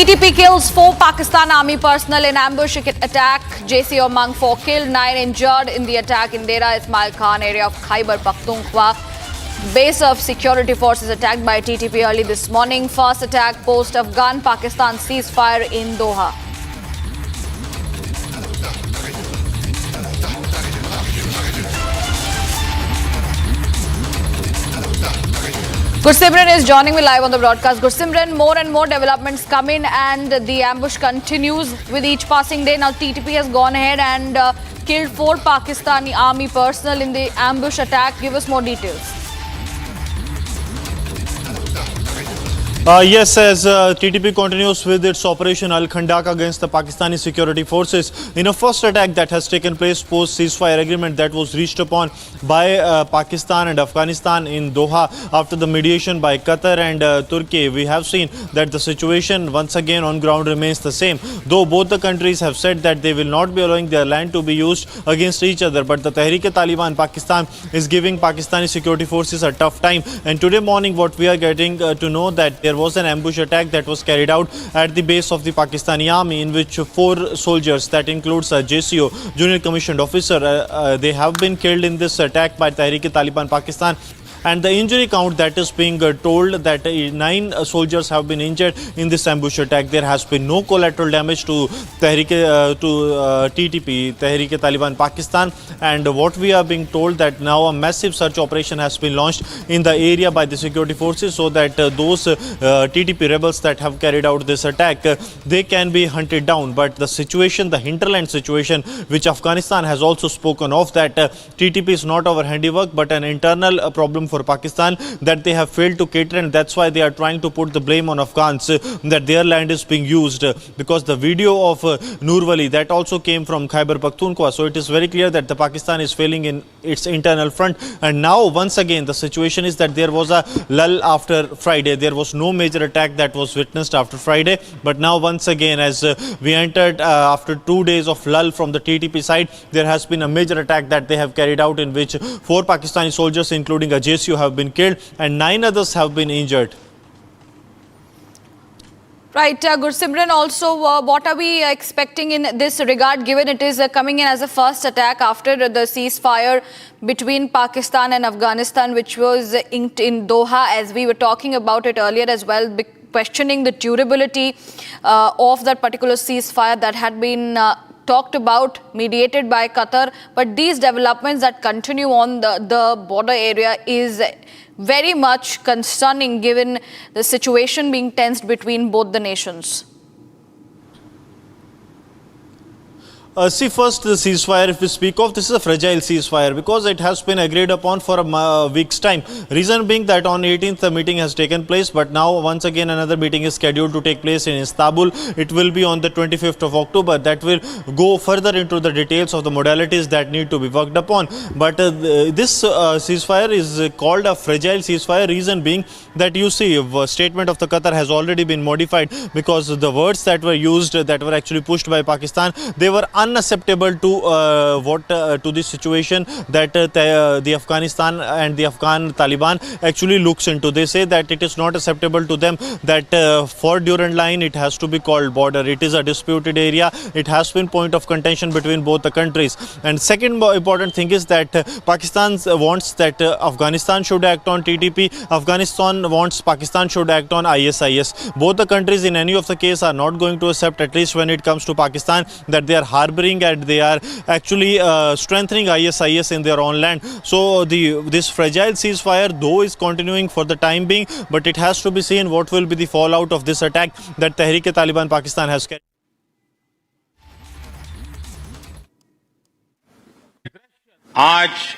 TTP kills 4 Pakistan Army personnel in ambush attack. JCO among 4 killed, 9 injured in the attack in Dera Ismail Khan area of Khyber Pakhtunkhwa. Base of security forces attacked by TTP early this morning. First attack post Afghan-Pakistan ceasefire in Doha. Gursimran is joining me live on the broadcast. Gursimran, more and more developments come in and the ambush continues with each passing day. Now TTP has gone ahead and killed 4 Pakistani army personnel in the ambush attack. Give us more details. Yes, as TTP continues with its Operation Al-Khandak against the Pakistani security forces in a first attack that has taken place post ceasefire agreement that was reached upon by Pakistan and Afghanistan in Doha after the mediation by Qatar and Turkey. We have seen that the situation once again on ground remains the same, though both the countries have said that they will not be allowing their land to be used against each other. But the Tehreek-e-Taliban Pakistan is giving Pakistani security forces a tough time, and today morning what we are getting to know that there was an ambush attack that was carried out at the base of the Pakistani army in which 4 soldiers, that includes a JCO, Junior Commissioned Officer, they have been killed in this attack by Tehreek-e-Taliban Pakistan. And the injury count that is being told that 9 soldiers have been injured in this ambush attack. There has been no collateral damage to TTP, Tehreek-e-Taliban Pakistan. And what we are being told that now a massive search operation has been launched in the area by the security forces so that those TTP rebels that have carried out this attack, they can be hunted down. But the situation, the hinterland situation, which Afghanistan has also spoken of, that TTP is not our handiwork but an internal problem for Pakistan that they have failed to cater, and that's why they are trying to put the blame on Afghans that their land is being used, because the video of Noor Wali that also came from Khyber Pakhtunkhwa. So it is very clear that the Pakistan is failing in its internal front. And now once again the situation is that there was a lull after Friday. There was no major attack that was witnessed after Friday, but now once again as we entered after 2 days of lull from the TTP side, there has been a major attack that they have carried out in which 4 Pakistani soldiers including a JCO have been killed and 9 others have been injured. Right, Gursimran, also what are we expecting in this regard, given it is coming in as a first attack after the ceasefire between Pakistan and Afghanistan, which was inked in Doha, as we were talking about it earlier as well, questioning the durability of that particular ceasefire that had been talked about, mediated by Qatar. But these developments that continue on the border area is very much concerning given the situation being tensed between both the nations. See, first the ceasefire, if we speak of, this is a fragile ceasefire because it has been agreed upon for a week's time. Reason being that on 18th the meeting has taken place, but now once again another meeting is scheduled to take place in Istanbul. It will be on the 25th of October. That will go further into the details of the modalities that need to be worked upon. But this ceasefire is called a fragile ceasefire. Reason being that you see a statement of the Qatar has already been modified because the words that were used, that were actually pushed by Pakistan, they were unacceptable to to the situation that the Afghanistan and the Afghan Taliban actually looks into. They say that it is not acceptable to them that for Durand Line it has to be called border. It is a disputed area. It has been point of contention between both the countries. And second important thing is that Pakistan wants that Afghanistan should act on TTP. Afghanistan wants Pakistan should act on ISIS. Both the countries in any of the case are not going to accept, at least when it comes to Pakistan, that they are harboring and they are actually strengthening ISIS in their own land. So this fragile ceasefire though is continuing for the time being, but it has to be seen what will be the fallout of this attack that Tehreek-e-Taliban Pakistan has carried. आज